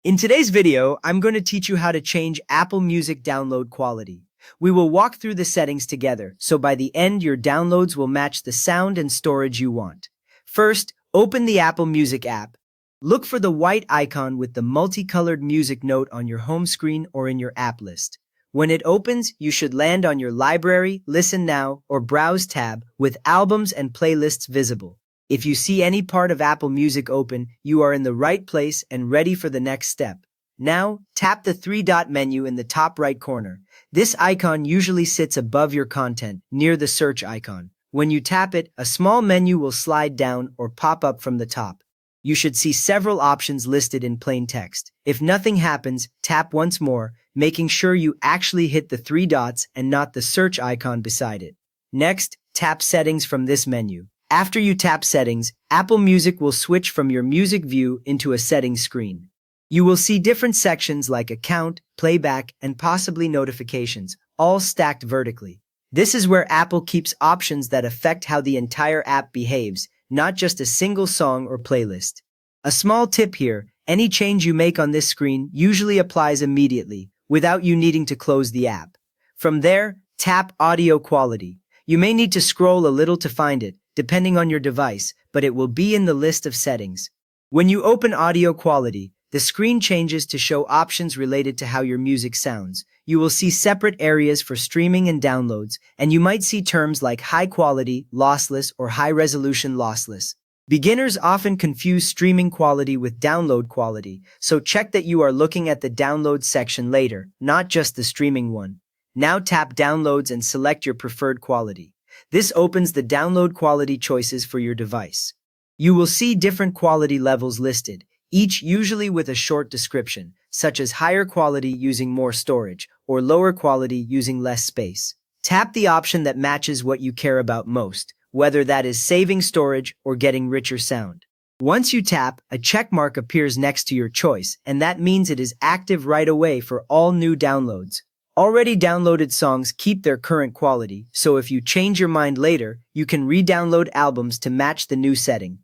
In today's video, I'm going to teach you how to change Apple Music download quality. We will walk through the settings together, so by the end your downloads will match the sound and storage you want. First, open the Apple Music app. Look for the white icon with the multicolored music note on your home screen or in your app list. When it opens, you should land on your Library, Listen Now, or Browse tab with albums and playlists visible. If you see any part of Apple Music open, you are in the right place and ready for the next step. Now, tap the three-dot menu in the top right corner. This icon usually sits above your content, near the search icon. When you tap it, a small menu will slide down or pop up from the top. You should see several options listed in plain text. If nothing happens, tap once more, making sure you actually hit the three dots and not the search icon beside it. Next, tap Settings from this menu. After you tap Settings, Apple Music will switch from your music view into a settings screen. You will see different sections like Account, Playback, and possibly Notifications, all stacked vertically. This is where Apple keeps options that affect how the entire app behaves, not just a single song or playlist. A small tip here, any change you make on this screen usually applies immediately, without you needing to close the app. From there, tap Audio Quality. You may need to scroll a little to find it, depending on your device, but it will be in the list of settings. When you open Audio Quality, the screen changes to show options related to how your music sounds. You will see separate areas for streaming and downloads, and you might see terms like high quality, lossless, or high resolution lossless. Beginners often confuse streaming quality with download quality, so check that you are looking at the download section later, not just the streaming one. Now tap Downloads and select your preferred quality. This opens the download quality choices for your device. You will see different quality levels listed, each usually with a short description, such as higher quality using more storage, or lower quality using less space. Tap the option that matches what you care about most, whether that is saving storage or getting richer sound. Once you tap, a check mark appears next to your choice, and that means it is active right away for all new downloads. Already downloaded songs keep their current quality, so if you change your mind later, you can re-download albums to match the new setting.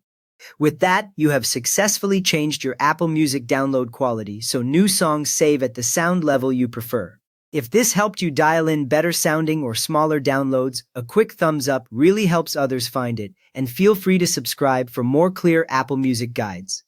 With that, you have successfully changed your Apple Music download quality so new songs save at the sound level you prefer. If this helped you dial in better sounding or smaller downloads, a quick thumbs up really helps others find it, and feel free to subscribe for more clear Apple Music guides.